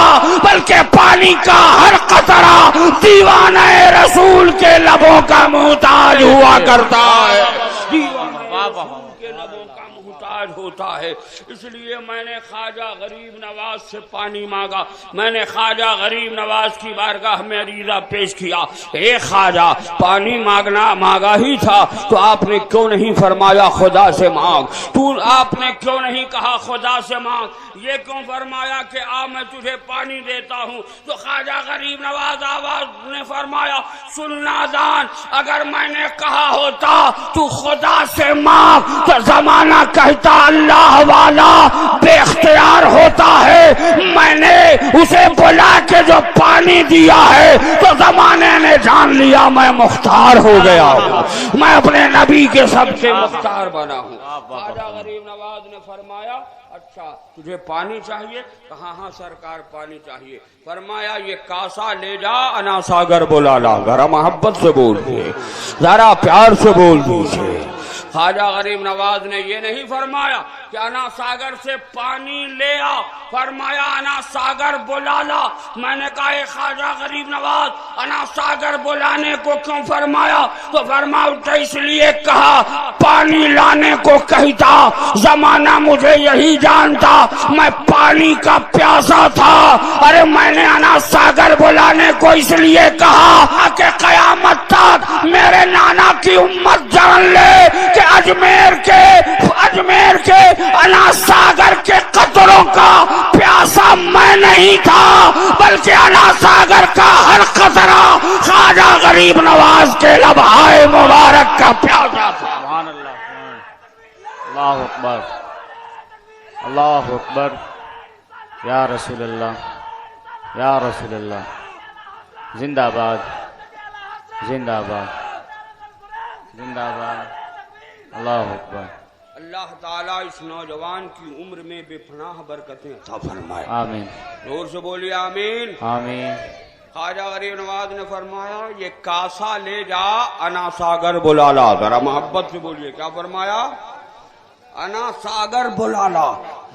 بلکہ پانی کا ہر قطرہ دیوانہ رسول کے لبوں کا محتاج ہوا کرتا ہے. دیوانہ رسول کے لبوں کا محتاج ہوتا ہوتا ہے، اس لیے میں نے خواجہ غریب نواز سے پانی مانگا، میں نے خواجہ غریب نواز کی بارگاہ میں عریضہ پیش کیا، اے خواجہ پانی مانگا ہی تھا تو آپ نے کیوں نہیں فرمایا خدا سے مانگ؟ آپ نے کیوں نہیں کہا خدا سے مانگ؟ یہ کیوں فرمایا کہ میں تجھے پانی دیتا ہوں؟ تو خواجہ غریب نواز آواز نے فرمایا سن نادان، اگر میں نے کہا ہوتا تو خدا سے مانگ تو زمانہ کہتا اللہ والا بے اختیار ہوتا ہے، میں نے اسے بلا کے جو پانی دیا ہے تو زمانے نے جان لیا میں مختار ہو گیا ہوں، میں اپنے نبی کے سب سے مختار بنا ہوں۔ خواجہ غریب نواز نے فرمایا اچھا تجھے پانی چاہیے؟ کہا ہاں سرکار پانی چاہیے۔ فرمایا یہ کاسا لے جا انا ساگر بلا لا، ذرا محبت سے بول دیے، ذرا پیار سے بول دیجیے۔ خواجہ غریب نواز نے یہ نہیں فرمایا کہ انا ساگر سے پانی لے آ، فرمایا انا ساگر بلا لا۔ میں نے کہا اے خواجہ غریب نواز انا ساگر بلانے کو کیوں فرمایا؟ تو فرمایا اس لیے کہا پانی لانے کو کہتا، زمانہ مجھے یہی جانتا میں پانی کا پیاسا تھا، ارے میں نے انا ساگر بلانے کو اس لیے کہا کہ قیامت تک میرے نانا کی امت جان لے کہ اجمیر کے انا ساگر کے قطروں کا پیاسا میں نہیں تھا، بلکہ انا ساگر کا ہر قطرہ خواجہ غریب نواز کے لبہائے مبارک کا پیاسا تھا۔ سبحان اللہ، اللہ اکبر، اللہ اکبر، یا رسول اللہ، یا رسول اللہ، زندہ باد، زندہ باد، زندہ باد، اللہ اکبر۔ اللہ تعالیٰ اس نوجوان کی عمر میں بے پناہ برکتیں عطا فرمائے، آمین، زور سے بولیے آمین، آمین۔ خواجہ غریب نواز نے فرمایا یہ کاسا لے جا انا ساگر بلا لا، ذرا محبت سے بولیے کیا فرمایا؟ انا ساگر بلا لا۔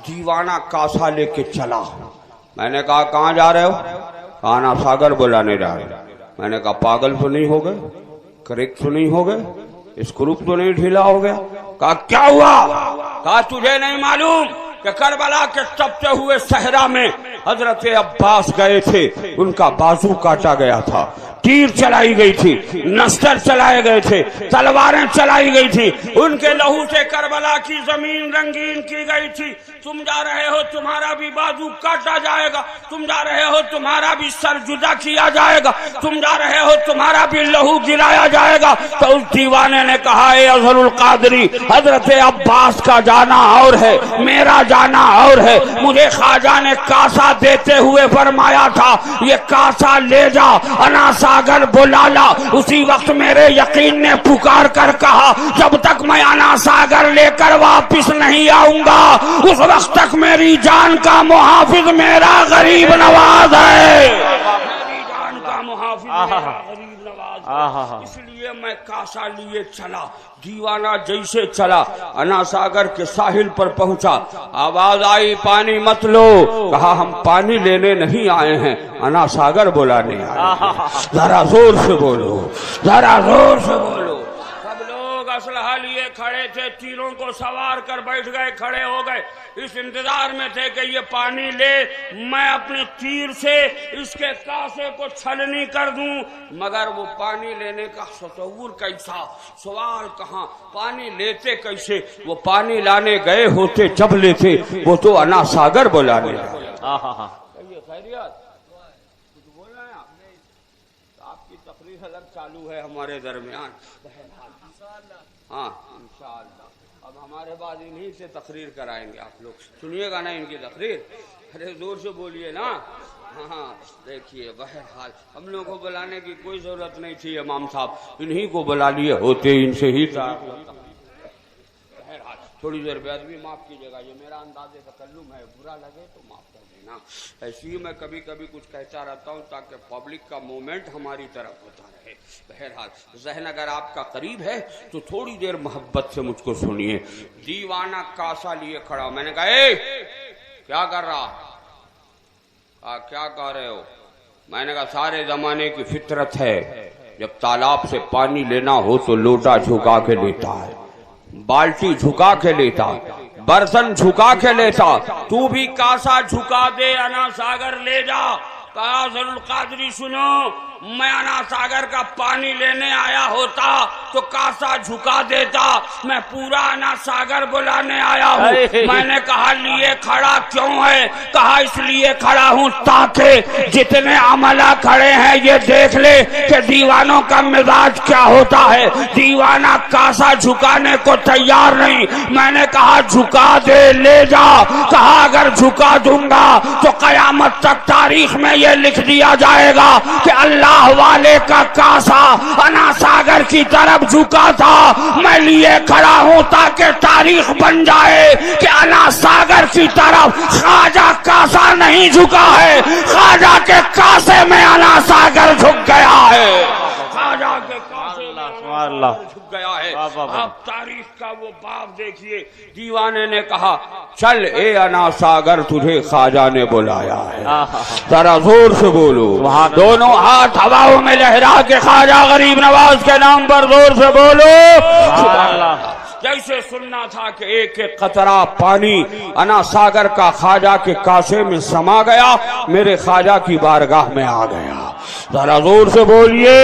دیوانہ کاسا لے کے چلا۔ میں نے کہا کہاں جا رہے ہو؟ کہا انا ساگر بلانے جا رہے۔ میں نے کہا پاگل تو نہیں ہو گئے؟ کریک تو نہیں ہو گئے؟ اسکروپ تو نہیں ڈھیلا ہو گیا؟ کہا کیا ہوا؟ کہا تجھے نہیں معلوم کہ کربلا کے تپتے ہوئے صحرا میں حضرت عباس گئے تھے، ان کا بازو کاٹا گیا تھا، تیر چلائی گئی تھی، نسٹر چلائے گئے تھے، تلواریں چلائی گئی تھی، ان کے لہو سے کربلا کی زمین رنگین کی گئی تھی۔ تم جا رہے ہو تمہارا بھی بازو کاٹا جائے گا، تم جا رہے ہو تمہارا بھی سر جدا کیا جائے گا، تم جا رہے ہو تمہارا بھی لہو گرایا جائے گا۔ تو اس دیوانے نے کہا اے اظہر القادری، حضرت عباس کا جانا اور ہے، میرا جانا اور ہے۔ مجھے خواجہ نے کاسا دیتے ہوئے فرمایا تھا یہ کاسا لے جا انا ساگر بلا لا۔ اسی وقت میرے یقین نے پکار کر کہا جب تک میں انا ساگر لے کر واپس نہیں آؤں گا اس وقت تک میری جان کا محافظ میرا غریب نواز ہے، میری جان کا محافظ میرا غریب نواز ہے۔ اس لیے میں کاسا لیے چلا۔ دیوانہ جیسے چلا انا ساگر کے ساحل پر پہنچا، آواز آئی پانی مت لو۔ کہا ہم پانی لینے نہیں آئے ہیں، انا ساگر بلانے آئے ہیں۔ ذرا زور سے بولو، ذرا زور سے بولو۔ سب لوگ اسلحہ لیے کھڑے تھے، تیروں کو سوار کر بیٹھ گئے، کھڑے ہو گئے، اس انتظار میں تھے کہ یہ پانی لے، میں اپنے تیر سے اس کے کاسے کو چھلنی کر دوں۔ مگر وہ پانی لینے کا تصور کیسا، سوال کہاں، پانی لیتے کیسے؟ وہ پانی لانے گئے ہوتے جب لیتے، وہ تو انا ساگر بلانے گئے۔ خیریت کچھ بول رہے ہیں آپ کی تقریر الگ چالو ہے ہمارے درمیان۔ ہاں انشاءاللہ اب ہمارے بعد انہی سے تقریر کرائیں گے، آپ لوگ سنیے گا نا ان کی تقریر؟ ارے زور سے بولیے نا۔ ہاں دیکھیے بہرحال ہم لوگوں کو بلانے کی کوئی ضرورت نہیں تھی امام صاحب، انہی کو بلا لیے ہوتے، ان سے ہی تھا۔ بہرحال تھوڑی دیر بعد بھی معاف کیجیے گا، یہ میرا انداز تکلم ہے، برا لگے تو معاف کر دینا۔ ایسے ہی میں کبھی کبھی کچھ کہتا رہتا ہوں تاکہ پبلک کا موومنٹ ہماری طرف ہوتا رہے۔ بہرحال ذہن اگر آپ کا قریب ہے تو تھوڑی دیر محبت سے مجھ کو سنیے۔ دیوانہ کاسا لیے کھڑا، میں نے کہا اے کیا کر رہا؟ کیا کہہ رہے ہو؟ میں نے کہا سارے زمانے کی فطرت ہے، جب تالاب سے پانی لینا ہو تو لوٹا جھکا کے لیتا ہے، بالٹی جھکا کے لیتا، برتن جھکا کے لیتا، تو بھی کاسا جھکا دے انا ساگر لے جا۔ کہا ضرور القادری سنو، میں انا ساگر کا پانی لینے آیا ہوتا تو کاسا جھکا دیتا، میں پورا انا ساگر بلانے آیا ہوں۔ میں نے کہا لیے کھڑا کیوں ہے؟ کہا اس لیے کھڑا ہوں تاکہ جتنے عملہ کھڑے ہیں یہ دیکھ لے کہ دیوانوں کا مزاج کیا ہوتا ہے۔ دیوانہ کاسا جھکانے کو تیار نہیں۔ میں نے کہا جھکا دے لے جا۔ کہا اگر جھکا دوں گا تو قیامت تک تاریخ میں یہ لکھ دیا جائے گا کہ اللہ والے کا کاسا انا ساگر کی طرف جھکا تھا۔ میں لیے کھڑا ہوں تاکہ تاریخ بن جائے کہ انا ساگر کی طرف خواجہ کاسا نہیں جھکا ہے، خواجہ کے کاسے میں انا ساگر جھک گیا ہے، خواجہ کے کاسے میں انا ساگر جھک گیا ہے۔ آپ تاریخ کا وہ باب دیکھیے۔ دیوانے نے کہا چل اے انا ساگر تجھے خواجہ نے بلایا ہے، ذرا زور سے بولو، دونوں ہاتھ ہواؤں میں لہرا کے خواجہ غریب نواز کے نام پر زور سے بولو سبحان اللہ۔ جیسے سننا تھا کہ ایک ایک قطرہ پانی انا ساگر کا خواجہ کے کاسے میں سما گیا، میرے خواجہ کی بارگاہ میں آ گیا، ذرا زور سے بولیے۔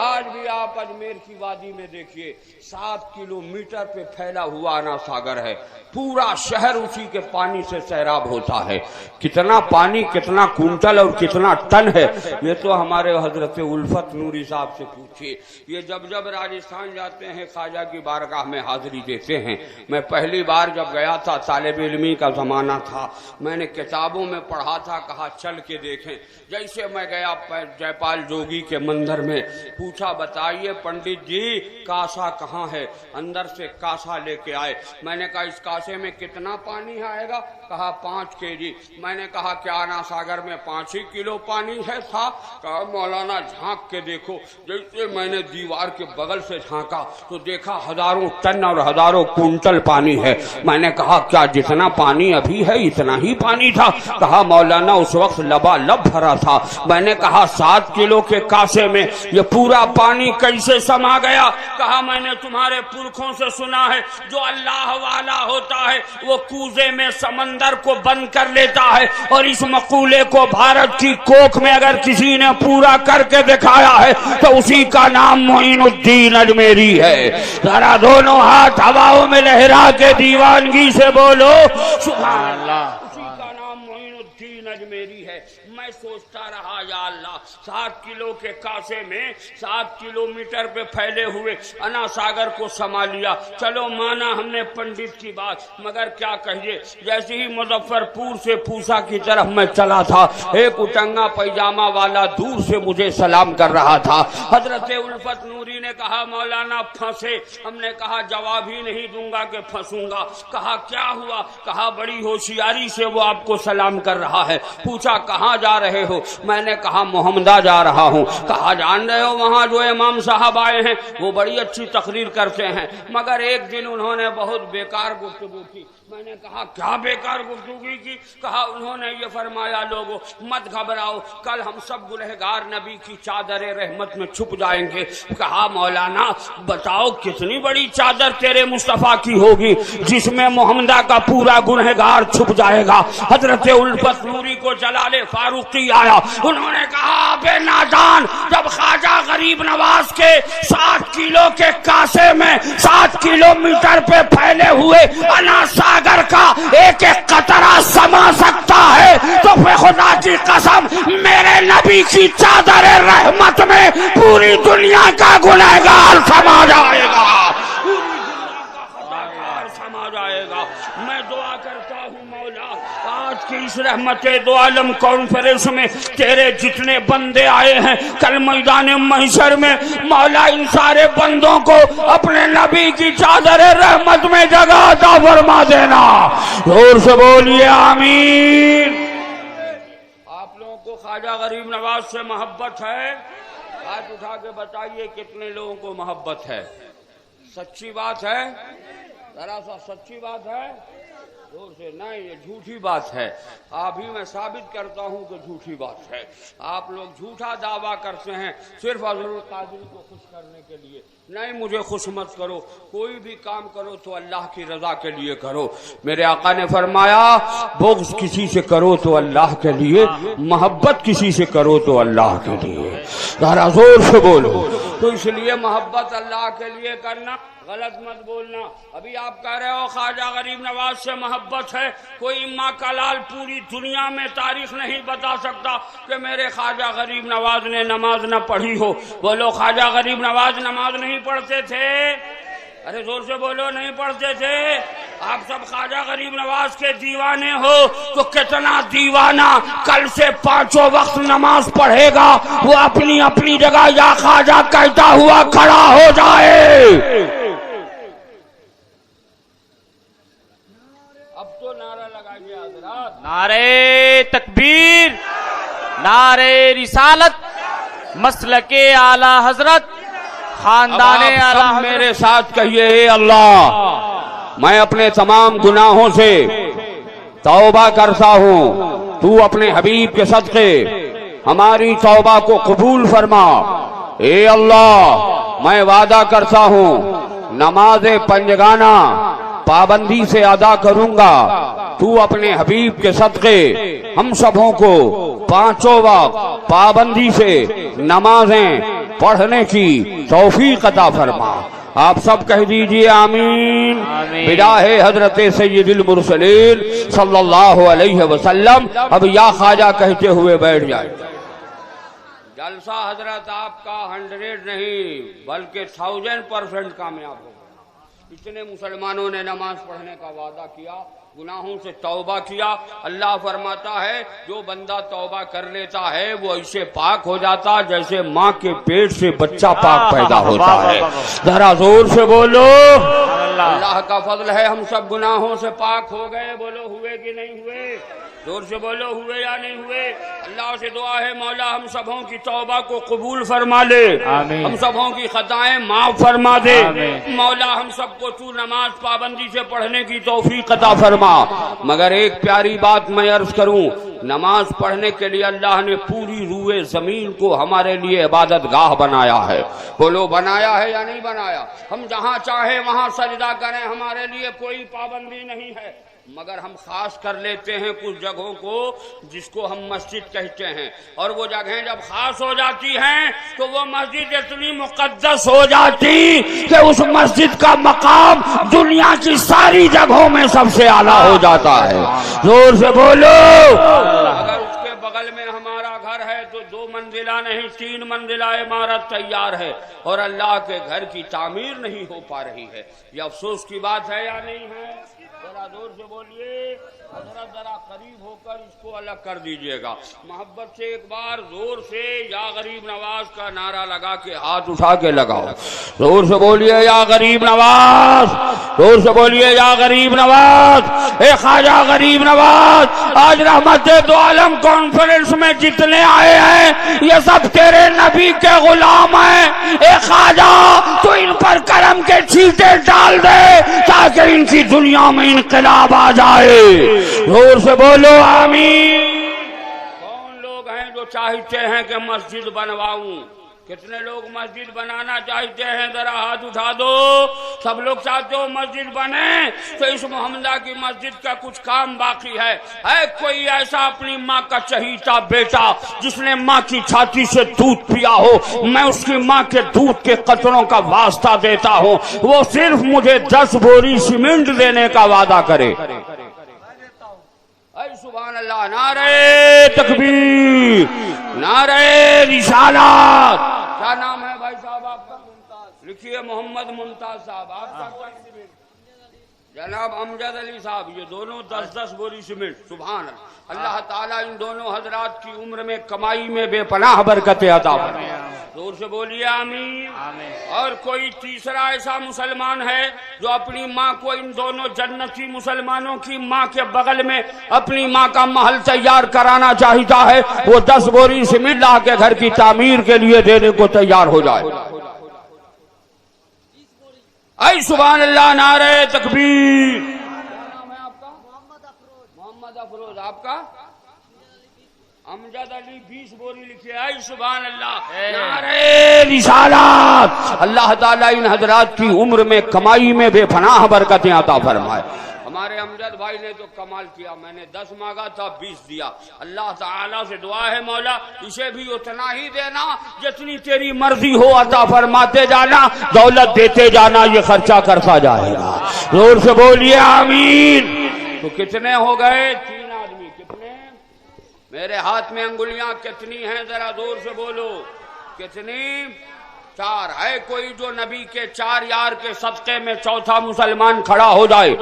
آج بھی آپ اجمیر کی وادی میں دیکھیے 7 کلومیٹر پہ پھیلا ہوا انا ساگر ہے، پورا شہر اسی کے پانی سے سیراب ہوتا ہے۔ کتنا پانی، کتنا کنٹل اور کتنا ٹن ہے یہ تو ہمارے حضرت الفت نوری صاحب سے پوچھیے۔ یہ جب راجستھان جاتے ہیں خواجہ کی بارگاہ میں حاضری دیتے ہیں۔ میں پہلی بار جب گیا تھا طالب علمی کا زمانہ تھا، میں نے کتابوں میں پڑھا تھا، کہا چل کے دیکھیں۔ جیسے میں گیا جے پال جوگی کے مندر میں، پوچھا بتائیے پنڈت جی کاسا کہاں ہے؟ اندر سے کاسا لے کے آئے۔ میں نے کہا اس کاسے میں کتنا پانی آئے گا؟ کہا 5 kg۔ میں نے کہا کیا انا ساگر میں 5 ہی کلو پانی ہے تھا؟ کہا مولانا جھانک کے دیکھو۔ جیسے میں نے دیوار کے بغل سے جھانکا تو دیکھا ہزاروں ٹن اور ہزاروں کنٹل پانی ہے۔ میں نے کہا کیا جتنا پانی ابھی ہے اتنا ہی پانی تھا؟ کہا مولانا اس وقت لبالب بھرا تھا۔ میں نے کہا 7 کلو کے کاسے میں یہ پورا پانی کیسے سما گیا؟ کہا میں نے تمہارے پرکھوں سے سنا ہے جو اللہ والا ہوتا ہے وہ کوزے میں سمندر کو بند کر لیتا ہے، اور اس مقولے کو بھارت کی کوکھ میں اگر کسی نے پورا کر کے دکھایا ہے تو اسی کا نام معین الدین اجمیری ہے۔ ذرا دونوں ہاتھ ہواؤں میں لہرا کے دیوانگی سے بولو سبحان اللہ۔ اسی کا نام معین الدین اجمیری ہے۔ میں سوچتا رہا یا اللہ 7 کلو کے کاسے میں 7 کلومیٹر پہ پھیلے ہوئے انا ساگر کو سما لیا۔ چلو مانا ہم نے پنڈت کی بات، مگر کیا کہیے جیسے ہی مظفر پور سے پوسا کی طرف میں چلا تھا، ایک اٹنگا پیجامہ والا دور سے مجھے سلام کر رہا تھا۔ حضرت الفت نوری نے کہا مولانا پھنسے؟ ہم نے کہا جواب ہی نہیں دوں گا کہ پھنسوں گا۔ کہا کیا ہوا؟ کہا بڑی ہوشیاری سے وہ آپ کو سلام کر رہا ہے۔ پوچھا کہاں جا رہے ہو؟ میں نے کہا محمدہ جا رہا ہوں۔ کہا جان رہے ہو وہاں جو امام صاحب آئے ہیں وہ بڑی اچھی تقریر کرتے ہیں، مگر ایک دن انہوں نے بہت بیکار گفتگو کی۔ میں نے کہا کیا بیکار گفتگو کی؟ کہا انہوں نے یہ فرمایا لوگو مت گھبراؤ، کل ہم سب گنہگار نبی کی چادر رحمت میں چھپ جائیں گے۔ کہا مولانا بتاؤ کتنی بڑی چادر تیرے مصطفیٰ کی ہوگی جس میں محمدہ کا پورا گنہگار چھپ جائے گا؟ حضرت الفت نوری کو جلال فاروقی آیا، انہوں نے کہا بے نادان، جب خواجہ غریب نواز کے 7 کلو کے کاسے میں 7 کلومیٹر پہ پھیلے ہوئے انا ساگر کا ایک ایک قطرہ سما سکتا ہے تو پھر خدا کی قسم میرے نبی کی چادر رحمت میں پوری دنیا کا گنہگار سما جائے گا، سما جائے گا۔ میں دعا کرتا ہوں مولا آج کی اس رحمت دو عالم کانفرنس میں تیرے جتنے بندے آئے ہیں کل میدان محشر میں مولا ان سارے بندوں کو اپنے نبی کی چادر رحمت میں جگہ عطا فرما دینا۔ زور سے بولیے آمین۔ آپ لوگوں کو خواجہ غریب نواز سے محبت ہے؟ ہاتھ اٹھا کے بتائیے کتنے لوگوں کو محبت ہے؟ سچی بات ہے؟ ذرا سا سچی بات ہے زور سے نہیں، یہ جھوٹی بات ہے. ابھی میں ثابت کرتا ہوں کہ جھوٹی بات ہے. آپ لوگ جھوٹا دعویٰ کرتے ہیں صرف حضرت قادری کو خوش کرنے کے لیے. نہیں، مجھے خوش مت کرو. کوئی بھی کام کرو تو اللہ کی رضا کے لیے کرو. میرے آقا نے فرمایا بغض کسی سے کرو تو اللہ کے لیے، محبت کسی سے کرو تو اللہ کے لیے. ذرا زور سے بولو. تو اس لیے محبت اللہ کے لیے کرنا، غلط مت بولنا. ابھی آپ کہہ رہے ہو خواجہ غریب نواز سے محبت ہے. کوئی ماں کا لال پوری دنیا میں تاریخ نہیں بتا سکتا کہ میرے خواجہ غریب نواز نے نماز نہ پڑھی ہو. بولو خواجہ غریب نواز نماز نہیں پڑھتے تھے؟ ارے زور سے بولو، نہیں پڑھتے تھے. آپ سب خواجہ غریب نواز کے دیوانے ہو تو کتنا دیوانہ کل سے 5 وقت نماز پڑھے گا وہ اپنی اپنی جگہ یا خواجہ کہتا ہوا کھڑا ہو جائے. اب تو نعرہ لگائیے حضرات. نعرے تکبیر، نعرے رسالت، مسلک اعلی حضرت، خاندان اب آپ اعلی سب حضرت. میرے ساتھ کہیے اے اللہ میں اپنے تمام گناہوں سے توبہ کرتا ہوں. تو اپنے حبیب کے صدقے ہماری توبہ کو قبول فرما. اے اللہ میں وعدہ کرتا ہوں نماز پنجگانہ پابندی سے ادا کروں گا. تو اپنے حبیب کے صدقے ہم سبوں کو 5 وقت پابندی سے نمازیں پڑھنے کی توفیق عطا فرما. آپ سب کہہ دیجئے آمین. بجاہ حضرت سید المرسلین صلی اللہ علیہ وسلم. اب یا خواجہ کہتے ہوئے بیٹھ جائے. جلسہ حضرت آپ کا 100 نہیں بلکہ 1000% کامیاب ہوگا. اتنے مسلمانوں نے نماز پڑھنے کا وعدہ کیا، گناہوں سے توبہ کیا. اللہ فرماتا ہے جو بندہ توبہ کر لیتا ہے وہ ایسے پاک ہو جاتا جیسے ماں کے پیٹ سے بچہ پاک پیدا ہوتا ہے. ذرا زور سے بولو. اللہ کا فضل ہے ہم سب گناہوں سے پاک ہو گئے. بولو ہوئے کہ نہیں ہوئے؟ زور سے بولو ہوئے یا نہیں ہوئے؟ اللہ سے دعا ہے مولا ہم سبوں کی توبہ کو قبول فرما لے، ہم سبوں کی خطائیں معاف فرما دے. مولا ہم سب کو تو نماز پابندی سے پڑھنے کی توفیق عطا فرما. مگر ایک پیاری بات میں عرض کروں، نماز پڑھنے کے لیے اللہ نے پوری روئے زمین کو ہمارے لیے عبادت گاہ بنایا ہے. بولو بنایا ہے یا نہیں بنایا؟ ہم جہاں چاہے وہاں سجدہ کریں، ہمارے لیے کوئی پابندی نہیں ہے. مگر ہم خاص کر لیتے ہیں کچھ جگہوں کو جس کو ہم مسجد کہتے ہیں، اور وہ جگہیں جب خاص ہو جاتی ہیں تو وہ مسجد اتنی مقدس ہو جاتی کہ اس مسجد کا مقام دنیا کی ساری جگہوں میں سب سے اعلیٰ ہو جاتا ہے. زور سے بولو. اگر اس کے بغل میں ہمارا گھر ہے تو 2 منزلہ نہیں 3 منزلہ عمارت تیار ہے اور اللہ کے گھر کی تعمیر نہیں ہو پا رہی ہے. یہ افسوس کی بات ہے یا نہیں ہے؟ ذرا زور سے بولیے. حضرت ذرا قریب ہو کر اس کو الگ کر دیجئے گا. محبت سے ایک بار زور سے یا غریب نواز کا نعرہ لگا کے ہاتھ اٹھا کے لگاؤ. زور سے بولیے یا غریب نواز. زور سے بولیے یا غریب نواز. اے خواجہ غریب نواز، آج رحمت دو عالم کانفرنس میں جتنے آئے ہیں یہ سب تیرے نبی کے غلام ہیں. اے خواجہ تو ان پر کرم کے چھینٹے ڈال دے تاکہ ان کی دنیا میں انقلاب آ جائے. زور سے بولو آمین. کون لوگ ہیں جو چاہتے ہیں کہ مسجد بنواؤں؟ کتنے لوگ مسجد بنانا چاہتے ہیں؟ ذرا ہاتھ اٹھا دو. سب لوگ چاہتے ہو مسجد بنے. تو اس محمدہ کی مسجد کا کچھ کام باقی ہے. کوئی ایسا اپنی ماں کا چہیتا بیٹا جس نے ماں کی چھاتی سے دودھ پیا ہو، میں اس کی ماں کے دودھ کے قطروں کا واسطہ دیتا ہوں، وہ صرف مجھے 10 بوری سیمنٹ دینے کا وعدہ کرے. اے سبحان اللہ. نعرہ تکبیر، نعرہ رسالت. کیا نام ہے بھائی صاحب آپ کا؟ لکھیے محمد ممتاز صاحب. آپ کا جناب امجد علی صاحب. یہ دونوں 10 بوری سیمنٹ. سبحان اللہ. اللہ تعالیٰ ان دونوں حضرات کی عمر میں کمائی میں بے پناہ برکتیں عطا فرمائے. زور سے بولیے آمین. اور کوئی تیسرا ایسا مسلمان ہے جو اپنی ماں کو ان دونوں جنتی مسلمانوں کی ماں کے بغل میں اپنی ماں کا محل تیار کرانا چاہتا ہے، وہ 10 بوری سیمنٹ لا کے گھر کی تعمیر کے لیے دینے کو تیار ہو جائے. اے سبحان اللہ، نعرہ تکبیر۔ کیا نام ہے آپ کا؟ محمد افروز۔ آپ کا؟ امجد علی 20 بوری لکھے۔ اے سبحان اللہ، نعرہ رسالت۔ اللہ تعالیٰ ان حضرات کی عمر میں کمائی میں بے پناہ برکتیں عطا فرمائے۔ ہمارے امجد بھائی نے تو کمال کیا، میں نے 10 مانگا تھا 20 دیا۔ اللہ تعالیٰ سے دعا ہے مولا اسے بھی اتنا ہی دینا جتنی تیری مرضی ہو عطا فرماتے جانا، دولت دیتے جانا، یہ خرچہ کرتا جائے گا۔ زور سے بولیے آمین۔ تو کتنے ہو گئے؟ 3 آدمی۔ کتنے؟ میرے ہاتھ میں انگلیاں کتنی ہیں ذرا زور سے بولو۔ کتنی؟ 4 ہے۔ کوئی جو نبی کے 4 یار کے صدقے میں چوتھا مسلمان کھڑا ہو جائے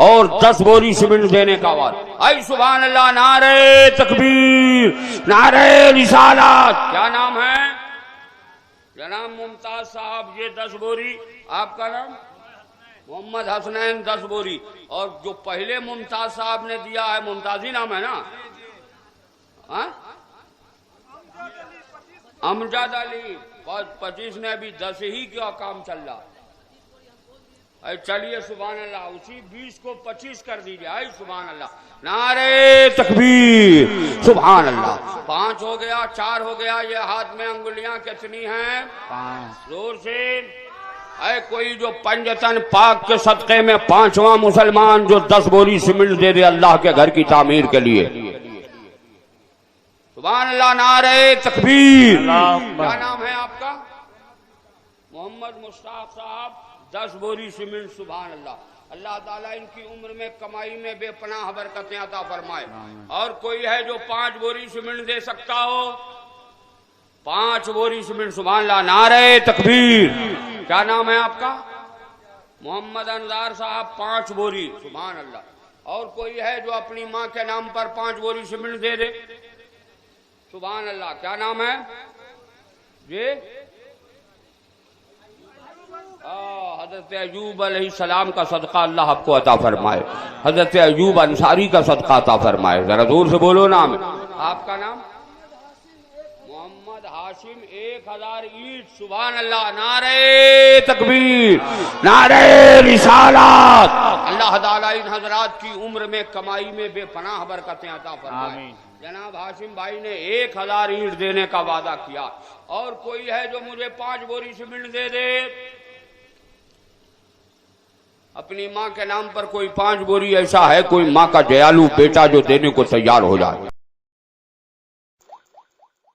اور 10 بوری سیمنٹ دینے کا وعدہ۔ اے سبحان اللہ، نعرہ تکبیر، نعرہ رسالت۔ کیا نام ہے؟ جناب ممتاز صاحب، یہ 10 بوری۔ آپ کا نام؟ محمد حسنین 10 بوری۔ اور جو پہلے ممتاز صاحب نے دیا ہے، ممتازی نام ہے نا؟ امجد علی 25 نے ابھی 10 ہی کا کام چل رہا۔ چلیے سبحان اللہ، اسی 20 کو 25 کر دیجیے۔ آئی سبحان اللہ، نعرہ تکبیر، سبحان اللہ۔ 5 ہو گیا، 4 ہو گیا۔ یہ ہاتھ میں انگلیاں کتنی ہیں؟ 5۔ زور سے۔ اے کوئی جو پنجتن پاک کے صدقے میں 5واں مسلمان جو 10 بوری سیمنٹ دے دے اللہ کے گھر کی تعمیر کے لیے، سبحان اللہ، نعرہ تکبیر۔ کیا نام ہے آپ کا؟ محمد مشتاق صاحب 10 بوری سیمنٹ۔ سبحان اللہ، اللہ تعالیٰ ان کی عمر میں کمائی میں بے پناہ برکتیں عطا فرمائے۔ اور کوئی ہے جو 5 بوری سیمنٹ دے سکتا ہو؟ 5 بوری سیمنٹ۔ سبحان اللہ، نعرہ تکبیر۔ کیا نام ہے آپ کا؟ محمد انصار صاحب 5 بوری۔ سبحان اللہ۔ اور کوئی ہے جو اپنی ماں کے نام پر 5 بوری سیمنٹ دے دے؟ سبحان اللہ۔ کیا نام ہے جی؟ حضرت ایوب علیہ السلام کا صدقہ اللہ آپ کو عطا فرمائے، حضرت ایوب انصاری کا صدقہ عطا فرمائے۔ ذرا زور سے بولو نام۔ آپ کا نام؟ محمد ہاشم 1000 اینٹ۔ سبحان اللہ، نعرہ تکبیر، نعرہ رسالت۔ اللہ تعالیٰ ان حضرات کی عمر میں کمائی میں بے پناہ برکتیں عطا فرمائے۔ جناب ہاشم بھائی نے 1000 اینٹ دینے کا وعدہ کیا۔ اور کوئی ہے جو مجھے 5 بوری سیمنٹ دے دے؟ اپنی ماں کے نام پر کوئی 5 بوری، ایسا ہے کوئی ماں کا دیالو بیٹا جو دینے کو تیار ہو جائے؟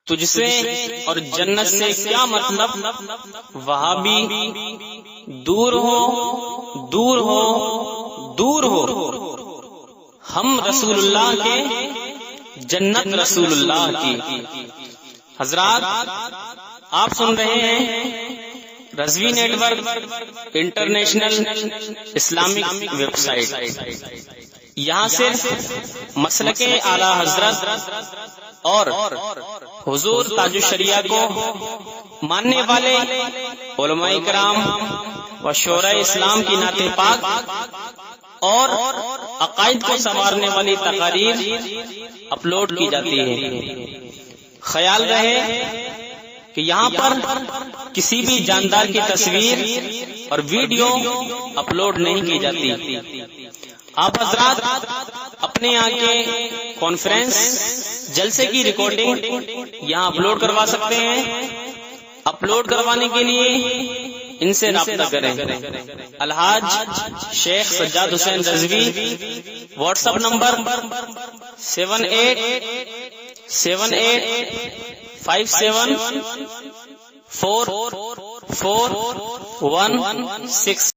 تجھ سے اور جنت سے کیا مطلب، وہاں بھی دور ہو دور ہو دور ہو، ہم رسول اللہ کے، جنت رسول اللہ کی۔ حضرات آپ سن رہے ہیں Rizvi network international Islamic website. یہاں صرف مسلک اعلی حضرت اور حضور تاج الشریعہ کو ماننے والے علماء کرام و شورا اسلام کی نعت پاک اور عقائد کو سنوارنے والی تقاریر اپلوڈ کی جاتی ہے۔ خیال رہے کہ یہاں پر کسی بھی جاندار کی تصویر اور ویڈیو اپلوڈ نہیں کی جاتی۔ آپ حضرات اپنے یہاں کے کانفرنس جلسے کی ریکارڈنگ یہاں اپلوڈ کروا سکتے ہیں۔ اپلوڈ کروانے کے لیے ان سے رابطہ کریں۔ الحاج شیخ سجاد حسین رضوی، واٹس ایپ نمبر 7857844116۔